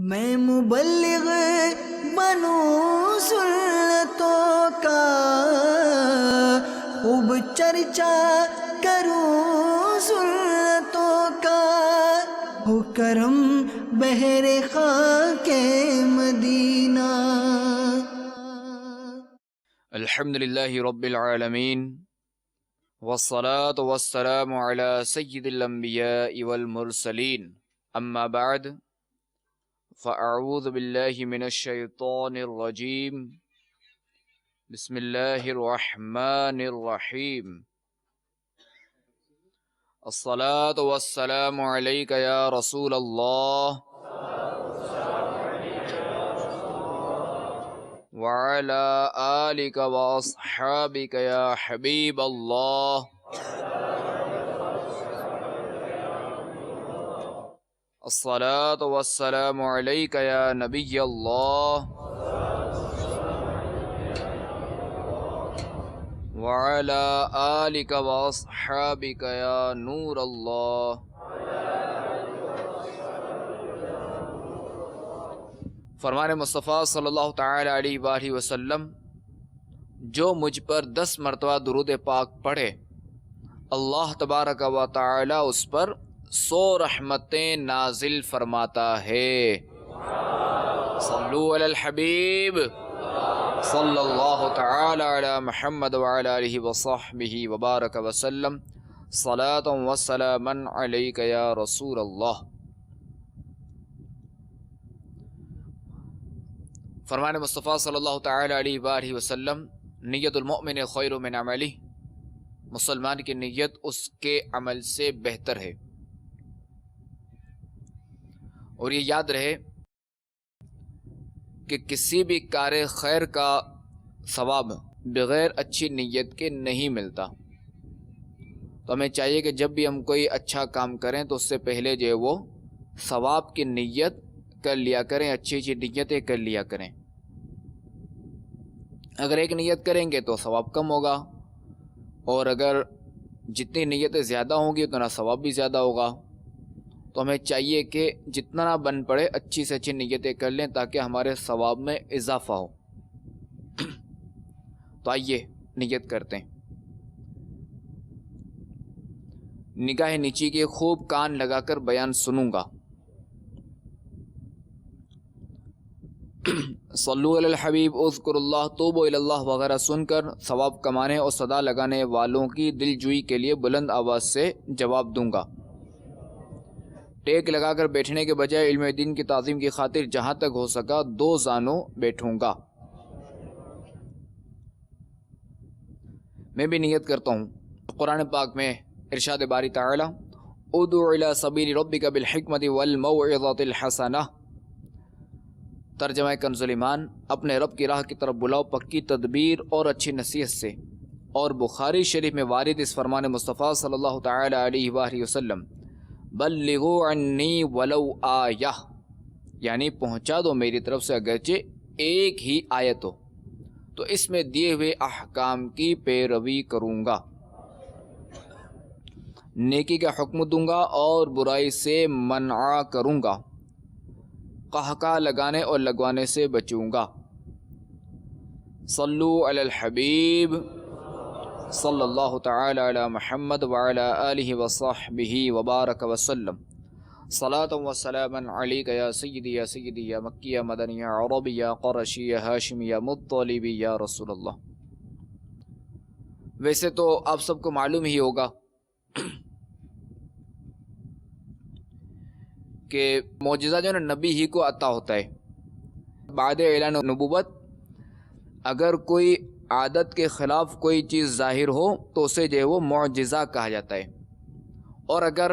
میں مبلغ بنوں سنتوں کا، خوب چرچا کروں سنتوں کا، ہو کرم بہر خاک مدینہ۔ الحمد للہ رب العالمین، والصلاة والسلام علی سید الانبیاء والمرسلین، اما بعد فاعوذ باللہ من الشیطان الرجیم، بسم اللہ الرحمن الرحیم۔ الصلاة والسلام علیک یا رسول اللہ وعلى آلك وأصحابك يا حبيب الله۔ الصلاة والسلام عليك يا نبي الله وعلى آلك وأصحابك يا نور الله۔ فرمان مصطفیٰ صلی اللہ تعالی علیہ وآلہ وسلم، جو مجھ پر 10 مرتبہ درود پاک پڑھے، اللہ تبارک و تعالی اس پر 100 رحمتیں نازل فرماتا ہے۔ صلو علی الحبیب صلی اللہ تعالی علی محمد وعلی آلہ وصحبہ وبارک وسلم، صلاۃ و سلاما علیک یا رسول اللہ۔ فرمان مصطفیٰ صلی اللہ تعالی علیہ وآلہ وسلم، نیت المؤمن خیر من عملہ، مسلمان کی نیت اس کے عمل سے بہتر ہے۔ اور یہ یاد رہے کہ کسی بھی کار خیر کا ثواب بغیر اچھی نیت کے نہیں ملتا۔ تو ہمیں چاہیے کہ جب بھی ہم کوئی اچھا کام کریں تو اس سے پہلے جو ہے وہ ثواب کی نیت کر لیا کریں، اچھی اچھی نیتیں کر لیا کریں۔ اگر ایک نیت کریں گے تو ثواب کم ہوگا، اور اگر جتنی نیتیں زیادہ ہوں گی اتنا ثواب بھی زیادہ ہوگا۔ تو ہمیں چاہیے کہ جتنا نہ بن پڑے اچھی سے اچھی نیتیں کر لیں تاکہ ہمارے ثواب میں اضافہ ہو۔ تو آئیے نیت کرتے ہیں۔ نگاہ نیچی کے خوب کان لگا کر بیان سنوں گا۔ صلو علی الحبیب، اذکر اللہ، توبوا الی اللہ وغیرہ سن کر ثواب کمانے اور صدا لگانے والوں کی دل جوئی کے لیے بلند آواز سے جواب دوں گا۔ ٹیک لگا کر بیٹھنے کے بجائے علم دین کی تعظیم کی خاطر جہاں تک ہو سکا 2 زانوں بیٹھوں گا۔ میں بھی نیت کرتا ہوں۔ قرآن پاک میں ارشاد باری تعالی، ادع الی سبیل ربک بالحکمت والموعظۃ الحسنہ، ترجمہ کنز ایمان، اپنے رب کی راہ کی طرف بلاؤ پکی تدبیر اور اچھی نصیحت سے۔ اور بخاری شریف میں وارد اس فرمان مصطفیٰ صلی اللہ تعالی علیہ وآلہ وسلم، بلغوا عنی ولو آیہ، یعنی پہنچا دو میری طرف سے اگرچہ ایک ہی آیت ہو، تو اس میں دیے ہوئے احکام کی پیروی کروں گا، نیکی کا حکم دوں گا اور برائی سے منع کروں گا، قہقہ لگانے اور لگوانے سے بچوں گا۔ صلو علی الحبیب صلی اللہ تعالی علی محمد وعلی آلہ وصحبہ وبارک وسلم، صلاۃ و سلاما علیک یا سیدی یا سیدی یا مکی یا مدنی یا عربی یا قرشی یا ہاشمی یا مطلبی یا رسول اللہ۔ ویسے تو آپ سب کو معلوم ہی ہوگا کہ معجزہ جو ہے نبی ہی کو عطا ہوتا ہے۔ بعد اعلان نبوت اگر کوئی عادت کے خلاف کوئی چیز ظاہر ہو تو اسے جو ہے وہ معجزہ کہا جاتا ہے، اور اگر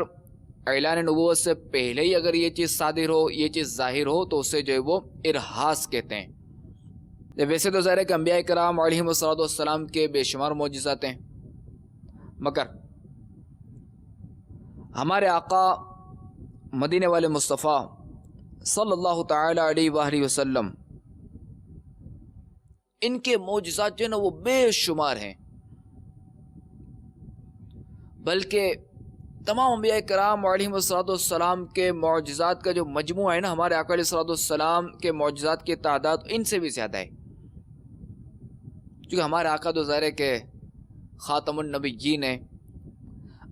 اعلان نبوت سے پہلے ہی اگر یہ چیز صادر ہو، یہ چیز ظاہر ہو تو اسے جو ہے وہ ارہاس کہتے ہیں۔ ویسے تو ظاہر ہے کہ انبیاء کرام علیہم السلام کے بے شمار معجزات ہیں، مگر ہمارے آقا مدینے والے مصطفیٰ صلی اللہ تعالی علیہ وآلہ وسلم، ان کے معجزات جو ہیں نا وہ بے شمار ہیں، بلکہ تمام انبیاء کرام علیہم السلام کے معجزات کا جو مجموعہ ہے نا، ہمارے آقا علیہ السلام کے معجزات کی تعداد ان سے بھی زیادہ ہے، کیونکہ ہمارے آقا تو ظاہر ہے کہ خاتم النبیین ہیں،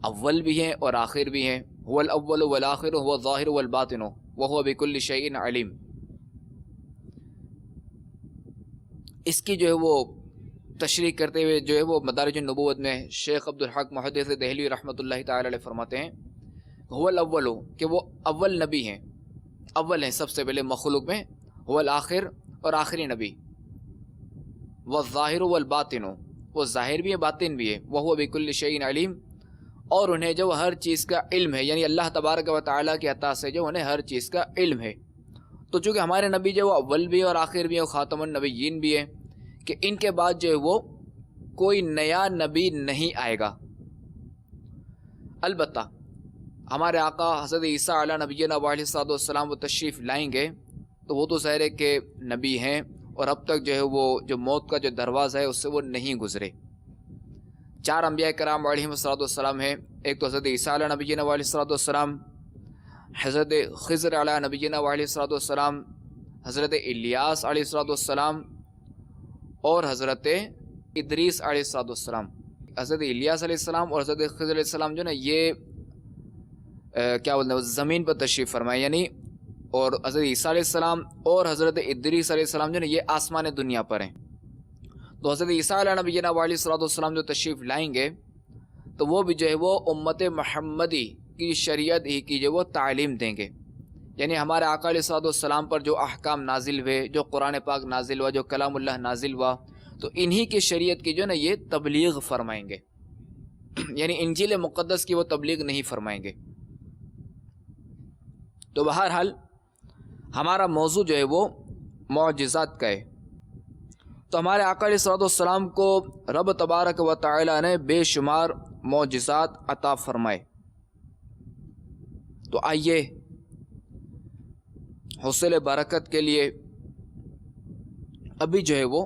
اول بھی ہیں اور آخر بھی ہیں، هو الاول والآخر هو الظاہر والباطن وهو بكل شیء علیم۔ اس کی جو ہے وہ تشریح کرتے ہوئے جو ہے وہ مدارج النبوت میں شیخ عبدالحق محدث دہلوی رحمۃ اللہ تعالی علیہ فرماتے ہیں هو الاول، کہ وہ اول نبی ہیں، اول ہیں سب سے پہلے مخلوق میں، هو الآخر اور آخری نبی، والظاہر والباطن، وہ ظاہر بھی ہے باطن بھی ہے، وهو بكل شیء علیم، اور انہیں جو ہر چیز کا علم ہے، یعنی اللہ تبارک و تعالیٰ کی عطا سے جو انہیں ہر چیز کا علم ہے۔ تو چونکہ ہمارے نبی جو وہ اول بھی اور آخر بھی اور خاتم النبیین بھی ہیں، کہ ان کے بعد جو ہے وہ کوئی نیا نبی نہیں آئے گا۔ البتہ ہمارے آقا حضرت عیسیٰ علیہ نبینا علیہ السلام وہ تشریف لائیں گے تو وہ تو ظاہر ہے کہ نبی ہیں، اور اب تک جو ہے وہ جو موت کا جو دروازہ ہے اس سے وہ نہیں گزرے۔ 4 انبیاء کرام علیہم السلام ہیں، ایک تو حضرت عیسیٰ علیہ نبینا علیہ السلام، حضرت خضر علیہ نبینا علیہ السلام، حضرت الیاس علیہ السلام، اور حضرت ادریس علیہ السلام۔ حضرت الیاس علیہ السلام اور حضرت خضر علیہ السلام جو نا یہ کیا بولتے ہیں زمین پر تشریف فرمائے، یعنی، اور حضرت عیسیٰ علیہ السلام اور حضرت ادریس علیہ السلام جو نا یہ آسمان دنیا پر ہیں۔ تو حضرت عیسیٰ علیہ نبینا علیہ السلام جو تشریف لائیں گے تو وہ بھی جو ہے وہ امت محمدی کی شریعت ہی کی جو وہ تعلیم دیں گے، یعنی ہمارے آقا علیہ السلام پر جو احکام نازل ہوئے، جو قرآن پاک نازل ہوا، جو کلام اللہ نازل ہوا، تو انہی کی شریعت کی جو نا یہ تبلیغ فرمائیں گے، یعنی انجیل مقدس کی وہ تبلیغ نہیں فرمائیں گے۔ تو بہرحال ہمارا موضوع جو ہے وہ معجزات کا ہے۔ تو ہمارے آقا علیہ السلام کو رب تبارک و تعالی نے بے شمار معجزات عطا فرمائے۔ تو آئیے حصول برکت کے لیے ابھی جو ہے وہ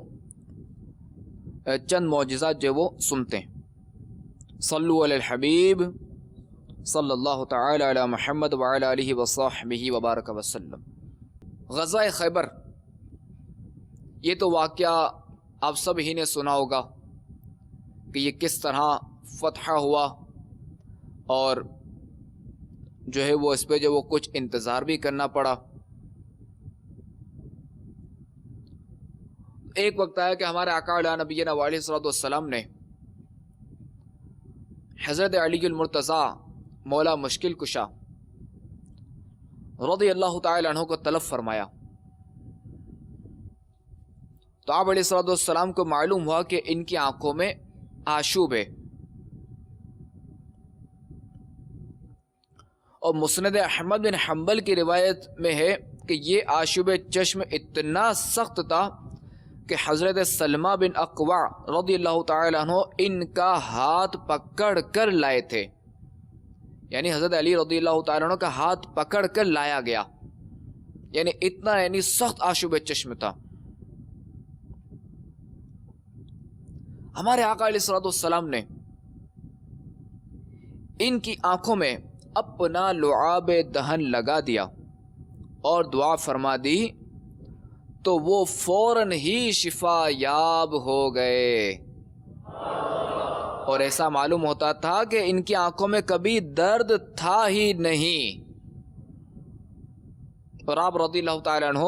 چند معجزات جو ہے وہ سنتے ہیں۔ صلو علی الحبیب صلی اللہ تعالی علی محمد وعلی آلہ وصحبہ وبارک وسلم۔ غزوہ خیبر، یہ تو واقعہ آپ سب ہی نے سنا ہوگا کہ یہ کس طرح فتح ہوا، اور جو ہے وہ اس پہ جو وہ کچھ انتظار بھی کرنا پڑا۔ ایک وقت آیا کہ ہمارے آقا علیہ نبینا علیہ السلام نے حضرت علی المرتضیٰ مولا مشکل کشا رضی اللہ تعالی عنہ کو طلب فرمایا۔ تو آپ علیہ السلام کو معلوم ہوا کہ ان کی آنکھوں میں آشوب ہے، اور مسند احمد بن حنبل کی روایت میں ہے کہ یہ آشوب چشم اتنا سخت تھا کہ حضرت سلمہ بن اقوع رضی اللہ تعالی عنہ ان کا ہاتھ پکڑ کر لائے تھے، یعنی حضرت علی رضی اللہ تعالی عنہ کا ہاتھ پکڑ کر لایا گیا، یعنی اتنا یعنی سخت آشوب چشم تھا۔ ہمارے آقا علیہ السلام نے ان کی آنکھوں میں اپنا لعاب دہن لگا دیا اور دعا فرما دی، تو وہ فوراً ہی شفا یاب ہو گئے، اور ایسا معلوم ہوتا تھا کہ ان کی آنکھوں میں کبھی درد تھا ہی نہیں۔ اور آپ رضی اللہ تعالی عنہ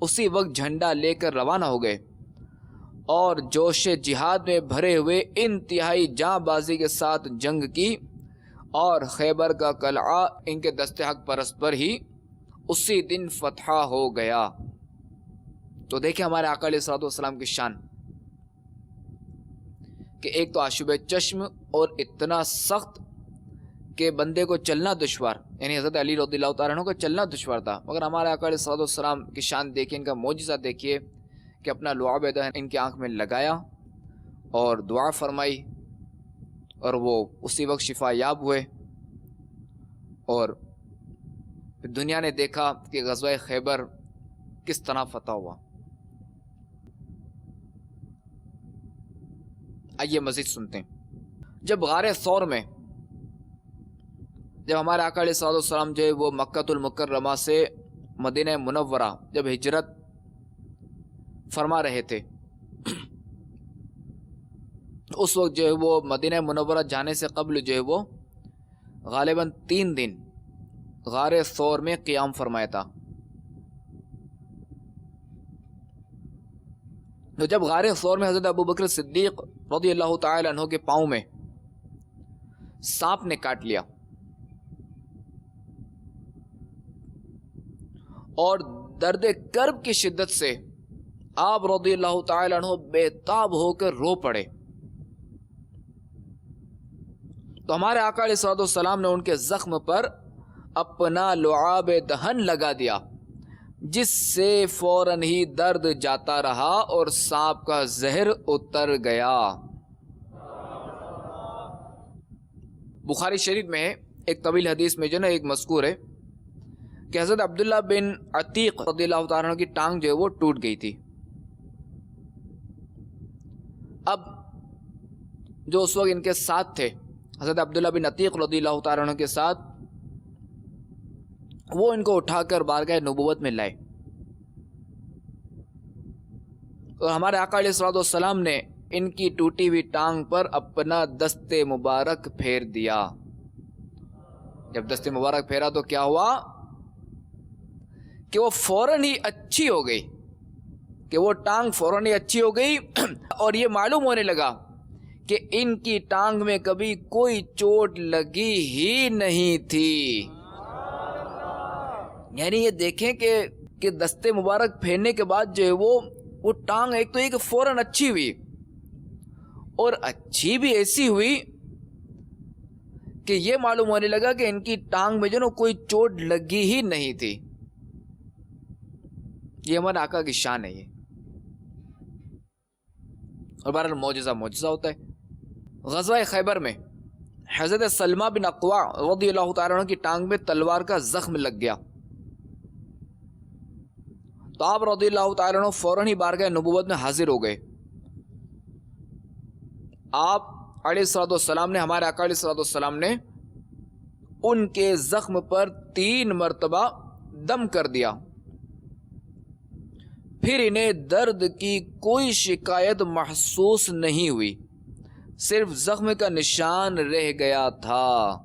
اسی وقت جھنڈا لے کر روانہ ہو گئے، اور جوش جہاد میں بھرے ہوئے انتہائی جاں بازی کے ساتھ جنگ کی، اور خیبر کا قلعہ ان کے دست حق پرست پر ہی اسی دن فتح ہو گیا۔ تو دیکھیں ہمارے آقا علیہ السلام کی شان، کہ ایک تو آشوب چشم اور اتنا سخت کہ بندے کو چلنا دشوار، یعنی حضرت علی رضی اللہ تعالیٰ عنہ کو چلنا دشوار تھا، مگر ہمارے آقا علیہ السلام کی شان دیکھیں، ان کا معجزہ دیکھیے کہ اپنا لعاب دہن ان کی آنکھ میں لگایا اور دعا فرمائی، اور وہ اسی وقت شفا یاب ہوئے۔ اور دنیا نے دیکھا کہ غزوہ خیبر کس طرح فتح ہوا۔ آئیے مزید سنتے ہیں۔ جب غار ثور میں جب ہمارے آقا علیہ الصلوۃ والسلام جو ہے وہ مکۃ المکرمہ سے مدینہ منورہ جب ہجرت فرما رہے تھے، اس وقت جو ہے وہ مدینہ منورہ جانے سے قبل جو ہے وہ غالباً 3 دن غار ثور میں قیام فرمایا تھا. تو جب غار ثور میں حضرت ابوبکر صدیق رضی اللہ تعالی عنہ کے پاؤں میں سانپ نے کاٹ لیا اور درد کرب کی شدت سے آپ رضی اللہ تعالی عنہ بے تاب ہو کر رو پڑے، تو ہمارے آقا علیہ الصلوۃ والسلام نے ان کے زخم پر اپنا لعاب دہن لگا دیا، جس سے فوراً ہی درد جاتا رہا اور سانپ کا زہر اتر گیا. بخاری شریف میں ایک طویل حدیث میں جو نا ایک مذکور ہے کہ حضرت عبداللہ بن عتیق رضی اللہ تعالیٰ عنہ کی ٹانگ جو ہے وہ ٹوٹ گئی تھی. اب جو اس وقت ان کے ساتھ تھے حضرت عبداللہ بن عتیق رضی اللہ تعالیٰ عنہ کے ساتھ، وہ ان کو اٹھا کر بارگاہ نبوت میں لائے، اور ہمارے آقا علیہ الصلوۃ والسلام نے ان کی ٹوٹی ہوئی ٹانگ پر اپنا دست مبارک پھیر دیا. جب دست مبارک پھیرا تو کیا ہوا کہ وہ فوراً ہی اچھی ہو گئی، کہ وہ ٹانگ فوراً ہی اچھی ہو گئی، اور یہ معلوم ہونے لگا کہ ان کی ٹانگ میں کبھی کوئی چوٹ لگی ہی نہیں تھی. یعنی یہ دیکھیں کہ دستے مبارک پھیرنے کے بعد جو ہے وہ ٹانگ ایک تو یہ کہ فوراً اچھی ہوئی، اور اچھی بھی ایسی ہوئی کہ یہ معلوم ہونے لگا کہ ان کی ٹانگ میں جو نا کوئی چوٹ لگی ہی نہیں تھی. یہ ہمارے آقا کی شان ہے یہ، اور بہرحال معجزہ ہوتا ہے. غزوہ خیبر میں حضرت سلمہ بن اقوع رضی اللہ تعالیٰ عنہ کی ٹانگ میں تلوار کا زخم لگ گیا، تو آپ رضی اللہ تعالیٰ عنہ فوراً ہی بارگاہ نبوت میں حاضر ہو گئے. آپ علیہ الصلوۃ والسلام نے، ہمارے آقا علیہ الصلوۃ والسلام نے ان کے زخم پر 3 مرتبہ دم کر دیا، پھر انہیں درد کی کوئی شکایت محسوس نہیں ہوئی، صرف زخم کا نشان رہ گیا تھا.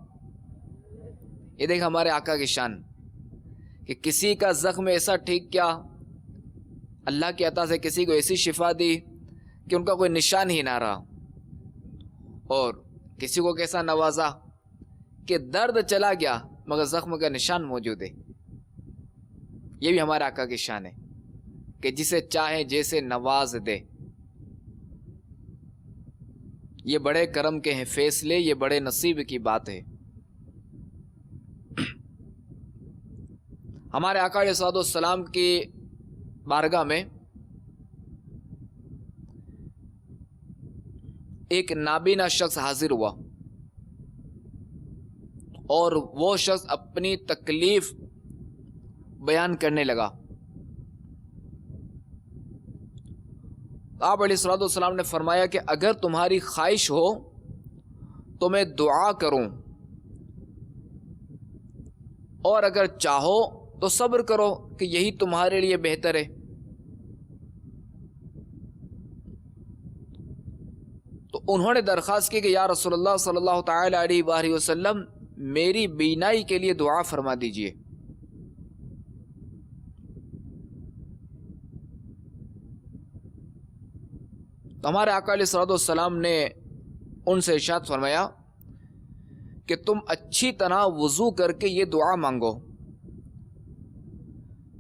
یہ دیکھ ہمارے آقا کی شان کہ کسی کا زخم ایسا ٹھیک کیا، اللہ کی عطا سے کسی کو ایسی شفا دی کہ ان کا کوئی نشان ہی نہ رہا، اور کسی کو کیسا نوازا کہ درد چلا گیا مگر زخم کا نشان موجود ہے. یہ بھی ہمارے آقا کی شان ہے کہ جسے چاہے جیسے نواز دے. یہ بڑے کرم کے ہیں فیصلے، یہ بڑے نصیب کی بات ہے. ہمارے آقا علیہ الصلوۃ والسلام کی بارگاہ میں ایک نابینا شخص حاضر ہوا، اور وہ شخص اپنی تکلیف بیان کرنے لگا. آپ علیہ الصلوۃ والسلام نے فرمایا کہ اگر تمہاری خواہش ہو تو میں دعا کروں، اور اگر چاہو تو صبر کرو کہ یہی تمہارے لیے بہتر ہے. تو انہوں نے درخواست کی کہ یا رسول اللہ صلی اللہ تعالی علیہ وآلہ وسلم میری بینائی کے لیے دعا فرما دیجئے. تو ہمارے آقا علیہ الصلوۃ والسلام نے ان سے ارشاد فرمایا کہ تم اچھی طرح وضو کر کے یہ دعا مانگو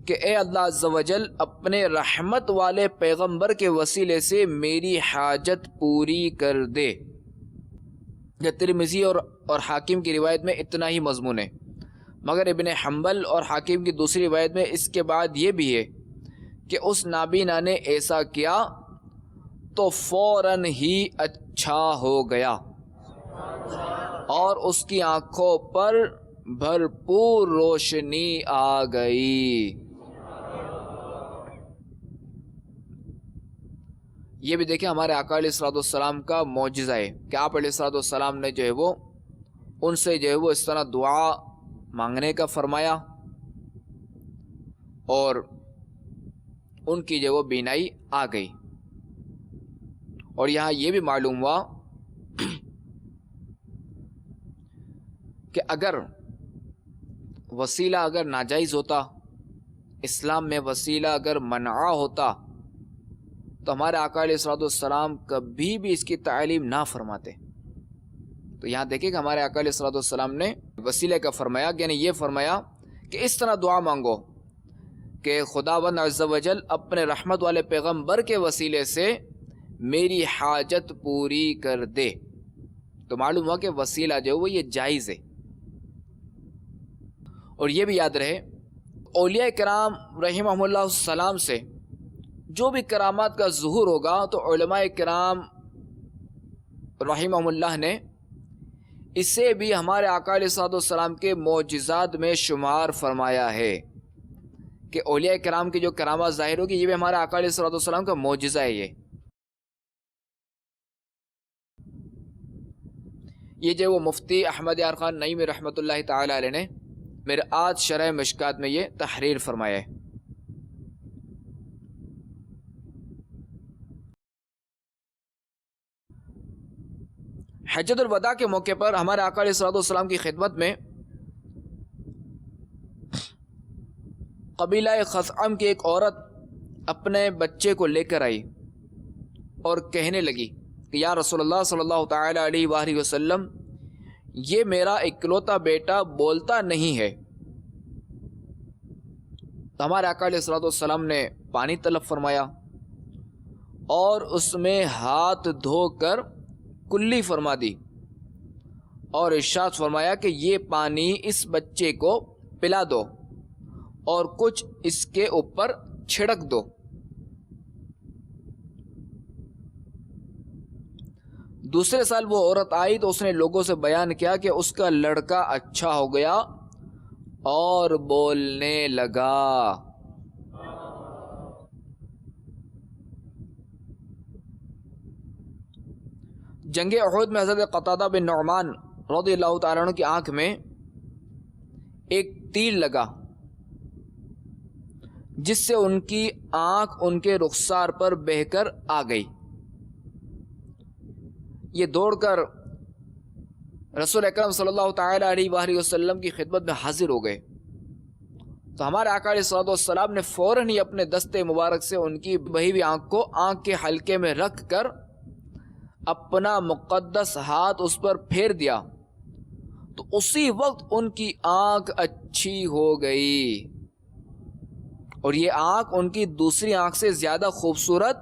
کہ اے اللہ عز و جل اپنے رحمت والے پیغمبر کے وسیلے سے میری حاجت پوری کر دے. یہ ترمذی اور حاکم کی روایت میں اتنا ہی مضمون ہے، مگر ابن حنبل اور حاکم کی دوسری روایت میں اس کے بعد یہ بھی ہے کہ اس نابینا نے ایسا کیا تو فوراً ہی اچھا ہو گیا، اور اس کی آنکھوں پر بھرپور روشنی آ گئی. یہ بھی دیکھیں ہمارے آقا علیہ الصلوۃ والسلام کا معجزہ ہے کہ آپ علیہ الصلوۃ والسلام نے جو ہے وہ ان سے جو ہے وہ اس طرح دعا مانگنے کا فرمایا، اور ان کی جو وہ بینائی آ گئی۔ اور یہاں یہ بھی معلوم ہوا کہ اگر وسیلہ اگر ناجائز ہوتا، اسلام میں وسیلہ اگر منع ہوتا، تو ہمارے آقا علیہ الصلوۃ والسلام کبھی بھی اس کی تعلیم نہ فرماتے۔ تو یہاں دیکھیں کہ ہمارے آقا علیہ الصلوۃ والسلام نے وسیلے کا فرمایا، یعنی یہ فرمایا کہ اس طرح دعا مانگو کہ خداوند عز و جل اپنے رحمت والے پیغمبر کے وسیلے سے میری حاجت پوری کر دے۔ تو معلوم ہوا کہ وسیلہ جو وہ یہ جائز ہے۔ اور یہ بھی یاد رہے، اولیاء کرام رحمہم اللہ السلام سے جو بھی کرامات کا ظہور ہوگا تو علماء کرام رحمہم اللہ نے اسے بھی ہمارے آقا علیہ الصلوۃ والسلام کے معجزات میں شمار فرمایا ہے کہ اولیاء کرام کی جو کرامات ظاہر ہوگی یہ بھی ہمارے آقا علیہ الصلوۃ والسلام کا معجزہ ہے۔ یہ جو وہ مفتی احمد یار خان نعیمی رحمۃ اللہ تعالی علیہ نے مرآت شرح مشکات میں یہ تحریر فرمایا ہے۔ حجۃ الوداع کے موقع پر ہمارے آقا علیہ الصلوۃ والسلام کی خدمت میں قبیلہ خثعم کی ایک عورت اپنے بچے کو لے کر آئی اور کہنے لگی کہ یا رسول اللہ صلی اللہ تعالی علیہ وآلہ وسلم، یہ میرا اکلوتا بیٹا بولتا نہیں ہے۔ تو ہمارے آقا علیہ الصلوۃ والسلام نے پانی طلب فرمایا اور اس میں ہاتھ دھو کر کلی فرما دی اور ارشاد فرمایا کہ یہ پانی اس بچے کو پلا دو اور کچھ اس کے اوپر چھڑک دو۔ دوسرے سال وہ عورت آئی تو اس نے لوگوں سے بیان کیا کہ اس کا لڑکا اچھا ہو گیا اور بولنے لگا۔ جنگ احد میں حضرت قتادہ بن نعمان رضی اللہ تعالیٰ عنہ کی آنکھ میں ایک تیر لگا جس سے ان کی آنکھ ان کے رخسار پر بہہ کر آ گئی۔ یہ دوڑ کر رسول اکرم صلی اللہ تعالی علیہ وآلہ وسلم کی خدمت میں حاضر ہو گئے تو ہمارے آقا علیہ الصلوۃ والسلام نے فوراً ہی اپنے دستے مبارک سے ان کی بہی ہوئی آنکھ کو آنکھ کے حلقے میں رکھ کر اپنا مقدس ہاتھ اس پر پھیر دیا تو اسی وقت ان کی آنکھ اچھی ہو گئی اور یہ آنکھ ان کی دوسری آنکھ سے زیادہ خوبصورت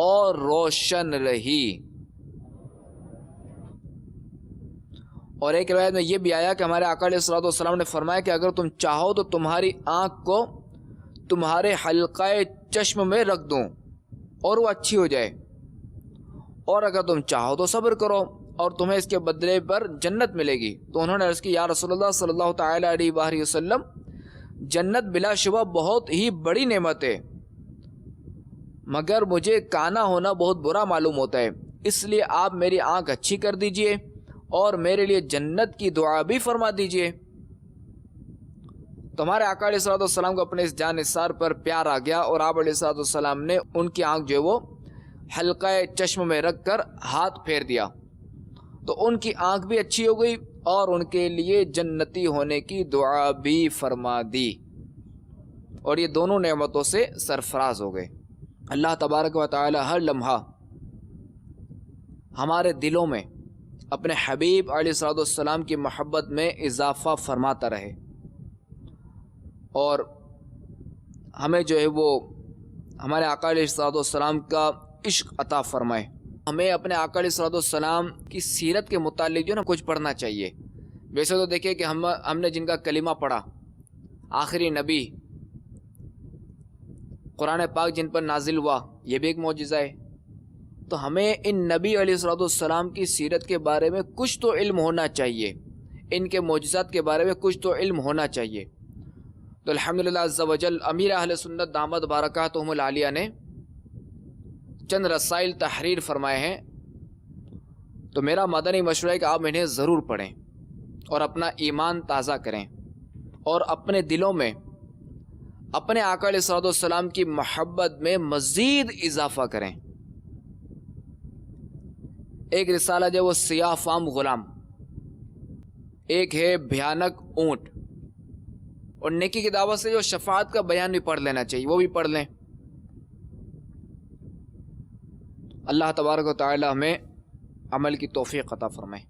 اور روشن رہی۔ اور ایک روایت میں یہ بھی آیا کہ ہمارے آقا علیہ الصلوۃ والسلام نے فرمایا کہ اگر تم چاہو تو تمہاری آنکھ کو تمہارے حلقہ چشم میں رکھ دوں اور وہ اچھی ہو جائے، اور اگر تم چاہو تو صبر کرو اور تمہیں اس کے بدلے پر جنت ملے گی۔ تو انہوں نے عرض کی یا رسول اللہ صلی اللہ تعالی علیہ وآلہ وسلم، جنت بلا شبہ بہت ہی بڑی نعمت ہے، مگر مجھے کانا ہونا بہت برا معلوم ہوتا ہے، اس لیے آپ میری آنکھ اچھی کر دیجئے اور میرے لیے جنت کی دعا بھی فرما دیجئے۔ تو ہمارے آقا علیہ الصلوۃ والسلام کو اپنے اس جان نثار پر پیار آ گیا اور آپ علیہ الصلوۃ والسلام نے ان کی آنکھ جو ہے وہ حلقہ چشم میں رکھ کر ہاتھ پھیر دیا تو ان کی آنکھ بھی اچھی ہو گئی اور ان کے لیے جنتی ہونے کی دعا بھی فرما دی، اور یہ دونوں نعمتوں سے سرفراز ہو گئے۔ اللہ تبارک و تعالی ہر لمحہ ہمارے دلوں میں اپنے حبیب علیہ الصلوۃ والسلام کی محبت میں اضافہ فرماتا رہے اور ہمیں جو ہے وہ ہمارے آقا علیہ الصلوۃ والسلام کا عشق عطا فرمائے۔ ہمیں اپنے آقا علیہ الصلوۃ والسلام کی سیرت کے متعلق جو ہے نا کچھ پڑھنا چاہیے۔ ویسے تو دیکھیں کہ ہم نے جن کا کلمہ پڑھا، آخری نبی، قرآن پاک جن پر نازل ہوا، یہ بھی ایک معجزہ ہے۔ تو ہمیں ان نبی علیہ الصلوۃ والسلام کی سیرت کے بارے میں کچھ تو علم ہونا چاہیے، ان کے معجزات کے بارے میں کچھ تو علم ہونا چاہیے۔ تو الحمدللہ عز و جل امیر اہل سنت دامت برکاتہم العالیہ نے چند رسائل تحریر فرمائے ہیں، تو میرا مدنی مشورہ ہے کہ آپ انہیں ضرور پڑھیں۔ اور اپنا ایمان تازہ کریں اور اپنے دلوں میں اپنے آقا علیہ الصلوۃ والسلام کی محبت میں مزید اضافہ کریں. ایک رسالہ جو وہ سیاہ فام غلام، ایک ہے بھیانک اونٹ، اور نیکی کی دعوت سے جو شفاعت کا بیان بھی پڑھ لینا چاہیے، وہ بھی پڑھ لیں. اللہ تبارک و تعالی ہمیں عمل کی توفیق عطا فرمائے.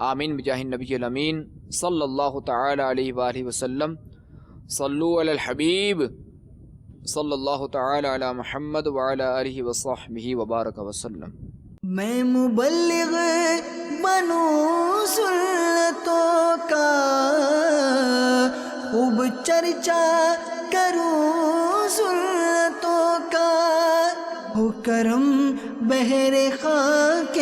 آمین بجاہ النبی الامین صلی اللہ تعالی علیہ وآلہ وسلم. صلو علی الحبیب صلی اللہ تعالی علی محمد وعلی آلہ وصحبہ وبارک وسلم. میں مبلغ بنوں سنتوں کا، خوب چرچا کروں سنتوں کا، ہو کرم بہر خاک